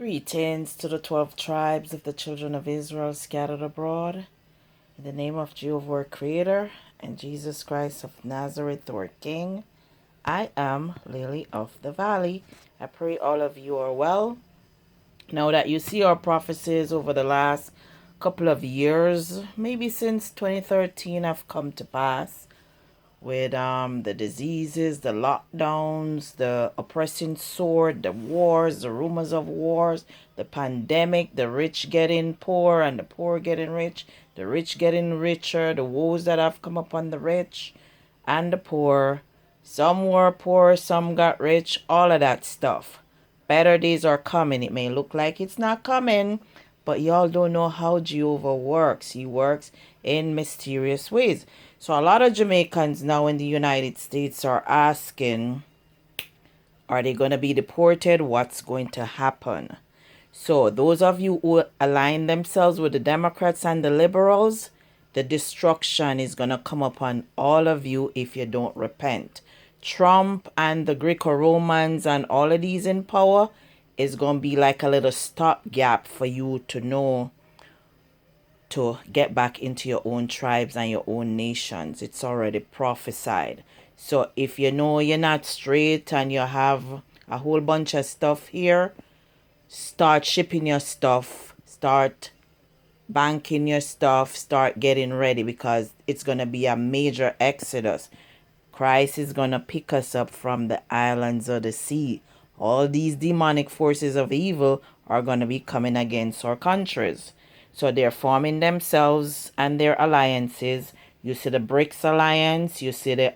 Greetings to the 12 tribes of the children of Israel scattered abroad. In the name of Jehovah our Creator and Jesus Christ of Nazareth our King, I am Lily of the Valley. I pray all of you are well. Now that you see our prophecies over the last couple of years, maybe since 2013, have come to pass with the diseases, the lockdowns, the oppressing sword, the wars, the rumors of wars, the pandemic, the rich getting poor and the poor getting rich, the rich getting richer, the woes that have come upon the rich and the poor. Some were poor, some got rich, all of that stuff. Better days are coming. It may look like it's not coming, but y'all don't know how Jehovah works. He works in mysterious ways. So a lot of Jamaicans now in the United States are asking, are they going to be deported? What's going to happen? So those of you who align themselves with the Democrats and the Liberals, the destruction is going to come upon all of you if you don't repent. Trump and the GreoRomans and all of these in power is going to be like a little stopgap for you to know to get back into your own tribes and your own nations. It's already prophesied. So if you know you're not straight and you have a whole bunch of stuff here, start shipping your stuff, start banking your stuff, start getting ready, because it's going to be a major exodus. Christ is going to pick us up from the islands of the sea. All these demonic forces of evil are going to be coming against our countries. So they're forming themselves and their alliances. You see the BRICS alliance, you see the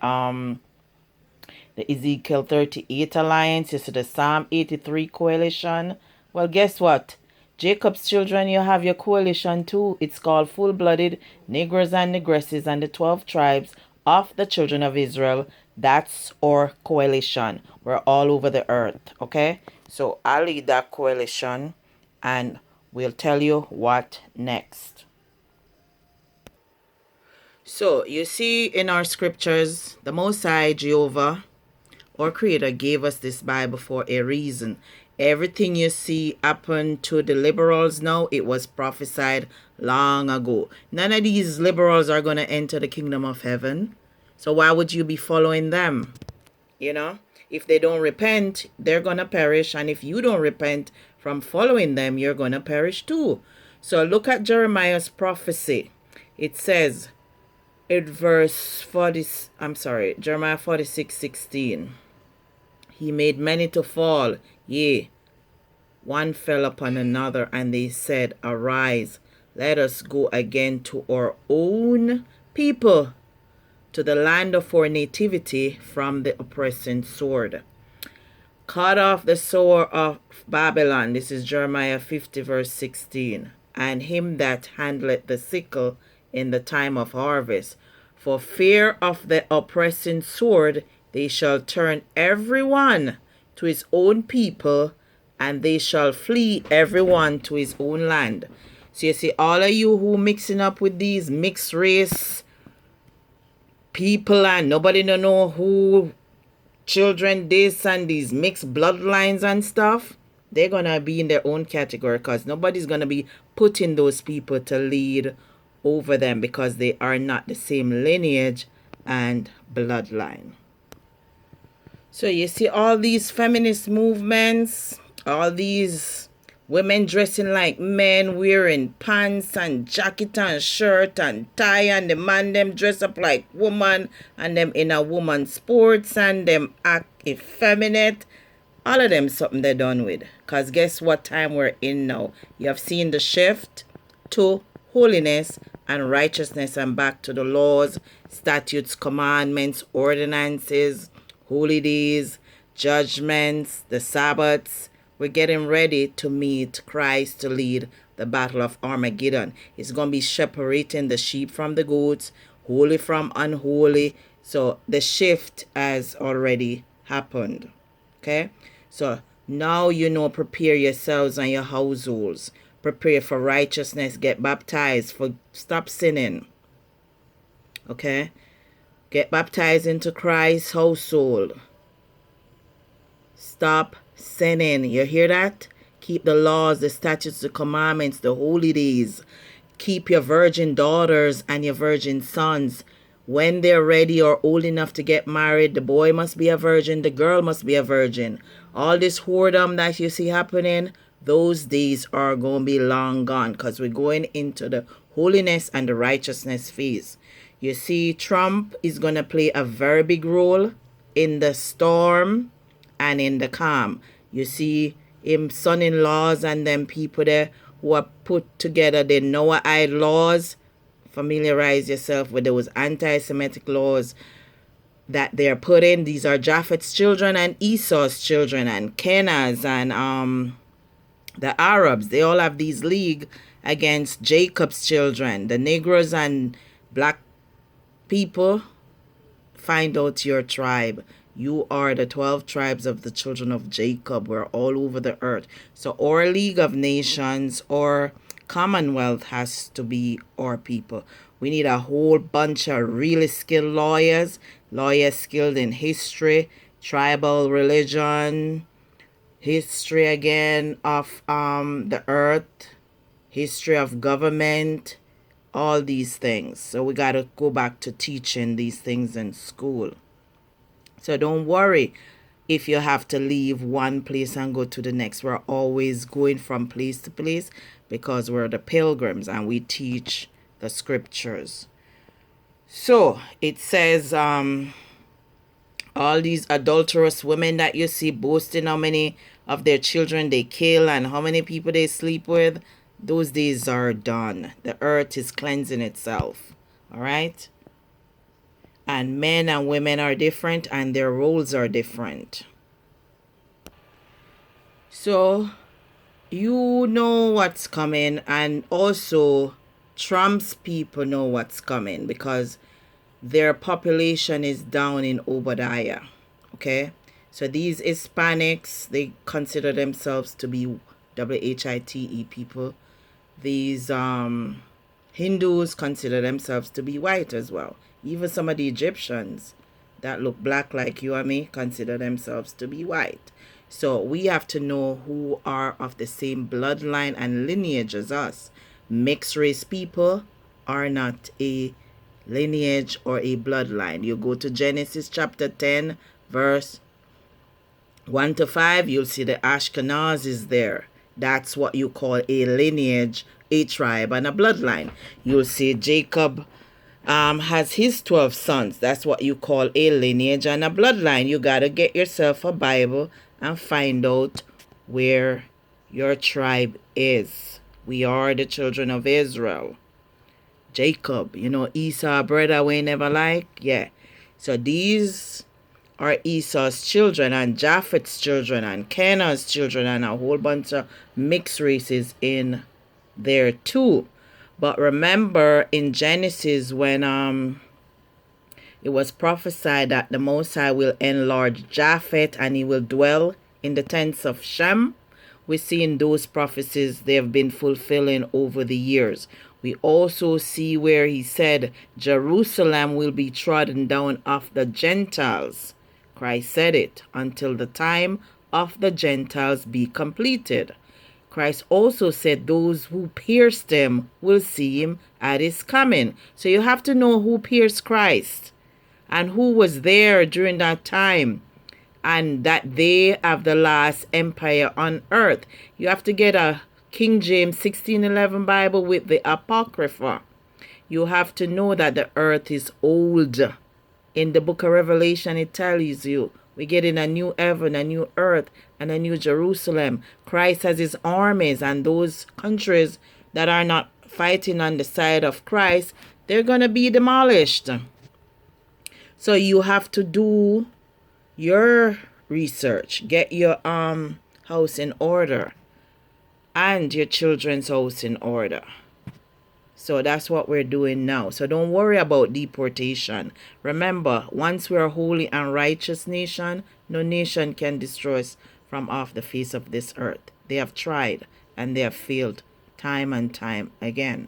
Ezekiel 38 alliance, you see the Psalm 83 coalition. Well, guess what? Jacob's children, you have your coalition too. It's called Full-Blooded Negroes and Negresses and the 12 tribes of the children of Israel. That's our coalition. We're all over the earth, okay? So I'll lead that coalition and we'll tell you what next. So you see in our scriptures, the Most High Jehovah, our Creator, gave us this Bible for a reason. Everything you see happen to the liberals now, it was prophesied long ago. None of these liberals are going to enter the kingdom of heaven. So why would you be following them? You know, if they don't repent, they're going to perish. And if you don't repent from following them, you're going to perish too. So look at Jeremiah's prophecy. It says in verse 40, Jeremiah 46:16. He made many to fall, yea, one fell upon another, and they said, arise, let us go again to our own people, to the land of our nativity, from the oppressing sword. Cut off the sword of Babylon. This is Jeremiah 50 verse 16. And him that handleth the sickle in the time of harvest. For fear of the oppressing sword, they shall turn every one to his own people, and they shall flee every one to his own land. So you see, all of you who mixing up with these mixed race people and nobody don't know who children this and these mixed bloodlines and stuff, they're gonna be in their own category, because nobody's gonna be putting those people to lead over them, because they are not the same lineage and bloodline. So you see all these feminist movements, all these women dressing like men, wearing pants and jacket and shirt and tie, and the man them dress up like woman, and them in a woman sports, and them act effeminate. All of them something they're done with. Because guess what time we're in now? You have seen the shift to holiness and righteousness and back to the laws, statutes, commandments, ordinances, holy days, judgments, the Sabbaths. We're getting ready to meet Christ to lead the battle of Armageddon. He's going to be separating the sheep from the goats, holy from unholy. So the shift has already happened. Okay? So now you know, prepare yourselves and your households. Prepare for righteousness. Get baptized. Stop sinning. Okay? Get baptized into Christ's household. Stop sinning. You hear that? Keep the laws, the statutes, the commandments, the holy days. Keep your virgin daughters and your virgin sons. When they're ready or old enough to get married, the boy must be a virgin, the girl must be a virgin. All this whoredom that you see happening, those days are going to be long gone, because we're going into the holiness and the righteousness phase. You see, Trump is going to play a very big role in the storm and in the calm. You see him son-in-laws and them people there who are put together the Noahide laws. Familiarize yourself with those anti-Semitic laws that they're put in. These are Japheth's children and Esau's children and Kenaz and the Arabs. They all have these league against Jacob's children. The Negroes and black people, find out your tribe. You are the 12 tribes of the children of Jacob. We're all over the earth. So our League of Nations or Commonwealth has to be our people. We need a whole bunch of really skilled lawyers skilled in history, tribal religion, history again of the earth, history of government, all these things. So we got to go back to teaching these things in school. So don't worry if you have to leave one place and go to the next. We're always going from place to place because we're the pilgrims and we teach the scriptures. So it says all these adulterous women that you see boasting how many of their children they kill and how many people they sleep with, those days are done. The earth is cleansing itself. All right? And men and women are different and their roles are different. So you know what's coming, and also Trump's people know what's coming because their population is down in Obadiah. Okay? So these Hispanics, they consider themselves to be WHITE people. These Hindus consider themselves to be white as well. Even some of the Egyptians that look black like you and me consider themselves to be white. So we have to know who are of the same bloodline and lineage as us. Mixed race people are not a lineage or a bloodline. You go to Genesis chapter 10 verse 1 to 5, you'll see the Ashkenaz is there. That's what you call a lineage, a tribe, and a bloodline. You'll see Jacob has his 12 sons. That's what you call a lineage and a bloodline. You got to get yourself a Bible and find out where your tribe is. We are the children of Israel. Jacob, Esau, brother we never like. Yeah. So these are Esau's children and Japheth's children and Kenaz's children and a whole bunch of mixed races in there too. But remember in Genesis when it was prophesied that the Most High will enlarge Japheth and he will dwell in the tents of Shem. We see in those prophecies they have been fulfilling over the years. We also see where he said Jerusalem will be trodden down of the Gentiles. Christ said it, until the time of the Gentiles be completed. Christ also said those who pierced him will see him at his coming. So you have to know who pierced Christ and who was there during that time, and that they have the last empire on earth. You have to get a King James 1611 Bible with the Apocrypha. You have to know that the earth is old. In the book of Revelation, it tells you we're getting a new heaven, a new earth, and a new Jerusalem. Christ has his armies, and those countries that are not fighting on the side of Christ, they're going to be demolished. So you have to do your research. Get your house in order and your children's house in order. So that's what we're doing now. So don't worry about deportation. Remember, once we're a holy and righteous nation, no nation can destroy us from off the face of this earth. They have tried and they have failed time and time again.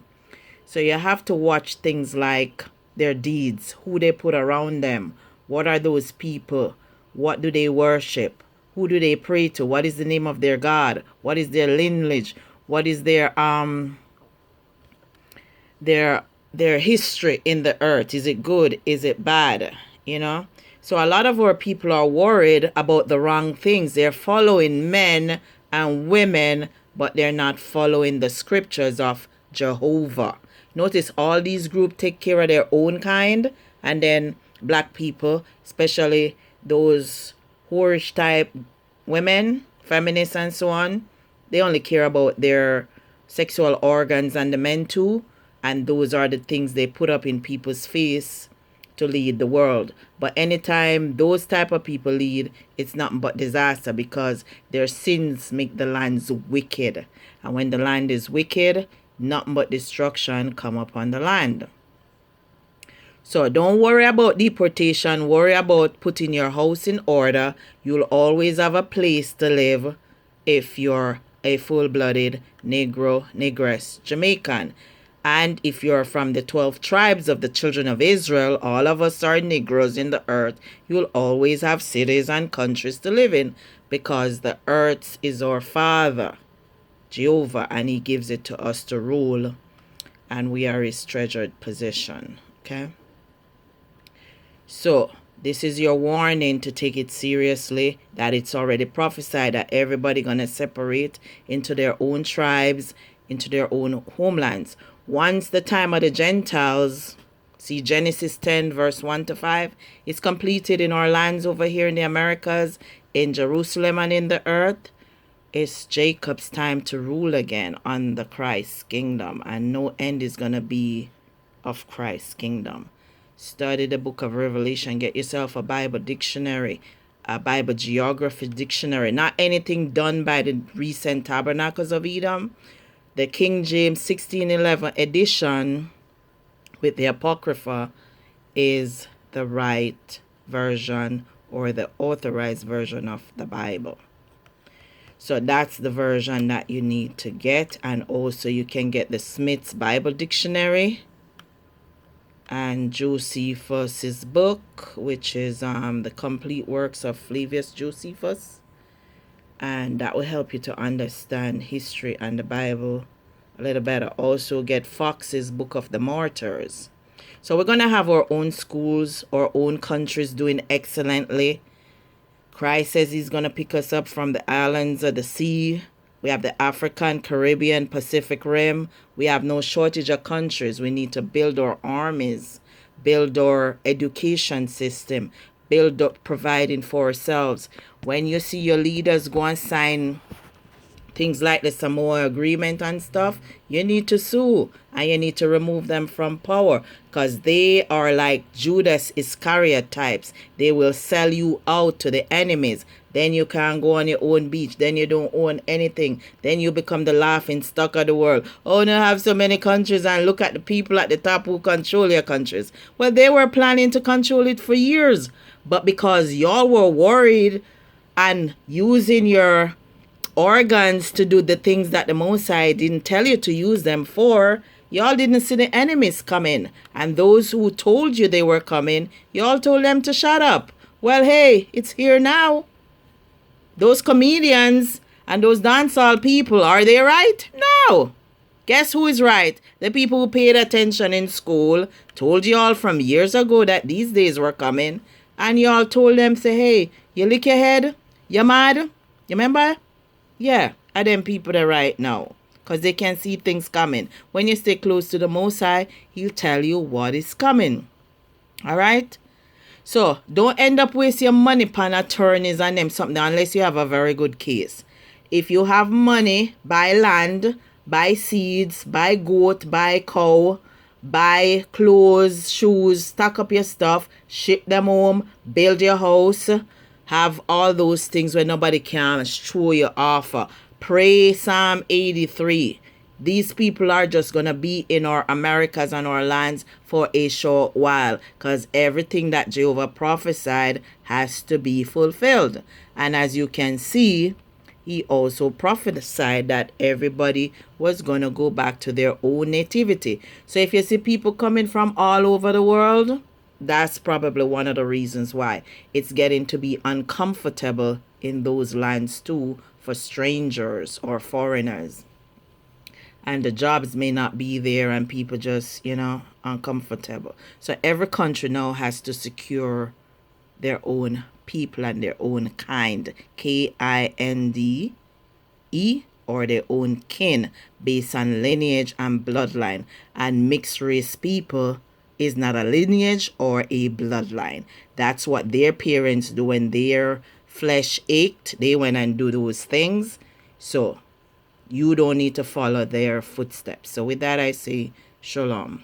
So you have to watch things like their deeds, who they put around them, what are those people, what do they worship, Who do they pray to? What is the name of their God? What is their lineage? What is their history in the earth? Is it good? Is it bad? So a lot of our people are worried about the wrong things. They're following men and women, but they're not following the scriptures of Jehovah. Notice all these groups take care of their own kind, and then black people, especially those whorish type women, feminists and so on, they only care about their sexual organs and the men too, and those are the things they put up in people's face to lead the world. But anytime those type of people lead, it's nothing but disaster, because their sins make the lands wicked, and when the land is wicked, nothing but destruction come upon the land. So don't worry about deportation. Worry about putting your house in order. You'll always have a place to live if you're a full-blooded Negro, Negress, Jamaican. And if you're from the 12 tribes of the children of Israel, all of us are Negroes in the earth, you'll always have cities and countries to live in, because the earth is our Father, Jehovah, and he gives it to us to rule, and we are his treasured possession. Okay? So this is your warning to take it seriously, that it's already prophesied that everybody gonna separate into their own tribes, into their own homelands. Once the time of the Gentiles, see Genesis 10 verse 1 to 5, is completed in our lands over here in the Americas, in Jerusalem and in the earth, it's Jacob's time to rule again on the Christ's kingdom, and no end is gonna be of Christ's kingdom. Study the book of Revelation. Get yourself a Bible dictionary, a Bible geography dictionary. Not anything done by the recent Tabernacles of Edom. The King James 1611 edition with the Apocrypha is the right version, or the authorized version of the Bible. So that's the version that you need to get. And also you can get the Smith's Bible Dictionary and Josephus's book, which is the complete works of Flavius Josephus, and that will help you to understand history and the Bible a little better. Also get Fox's Book of the Martyrs. So we're going to have our own schools, our own countries doing excellently. Christ says he's going to pick us up from the islands of the sea. We have the African, Caribbean, Pacific Rim. We have no shortage of countries. We need to build our armies, build our education system, build up providing for ourselves. When you see your leaders go and sign things like the Samoa Agreement and stuff, you need to sue, and you need to remove them from power, because they are like Judas Iscariot types. They will sell you out to the enemies. Then you can't go on your own beach. Then you don't own anything. Then you become the laughing stock of the world. Oh, you have so many countries, and look at the people at the top who control your countries. Well, they were planning to control it for years. But because y'all were worried and using your organs to do the things that the Most High didn't tell you to use them for, y'all didn't see the enemies coming. And those who told you they were coming, y'all told them to shut up. Well, hey, it's here now. Those comedians and those dancehall people, are they right? No. Guess who is right? The people who paid attention in school, told you all from years ago that these days were coming, and you all told them, say, hey, you lick your head? You mad? You remember? Yeah, are them people that right now, because they can see things coming. When you stay close to the Most High, he'll tell you what is coming. All right? So don't end up wasting your money on attorneys and them something unless you have a very good case. If you have money, buy land, buy seeds, buy goat, buy cow, buy clothes, shoes, stock up your stuff, ship them home, build your house, have all those things where nobody can throw you off. Pray Psalm 83. These people are just going to be in our Americas and our lands for a short while, because everything that Jehovah prophesied has to be fulfilled. And as you can see, he also prophesied that everybody was going to go back to their own nativity. So if you see people coming from all over the world, that's probably one of the reasons why it's getting to be uncomfortable in those lands too for strangers or foreigners. And the jobs may not be there and people just, uncomfortable. So every country now has to secure their own people and their own kind, KINDE, or their own kin, based on lineage and bloodline. And mixed race people is not a lineage or a bloodline. That's what their parents do when their flesh ached. They went and do those things. So you don't need to follow their footsteps. So with that, I say shalom.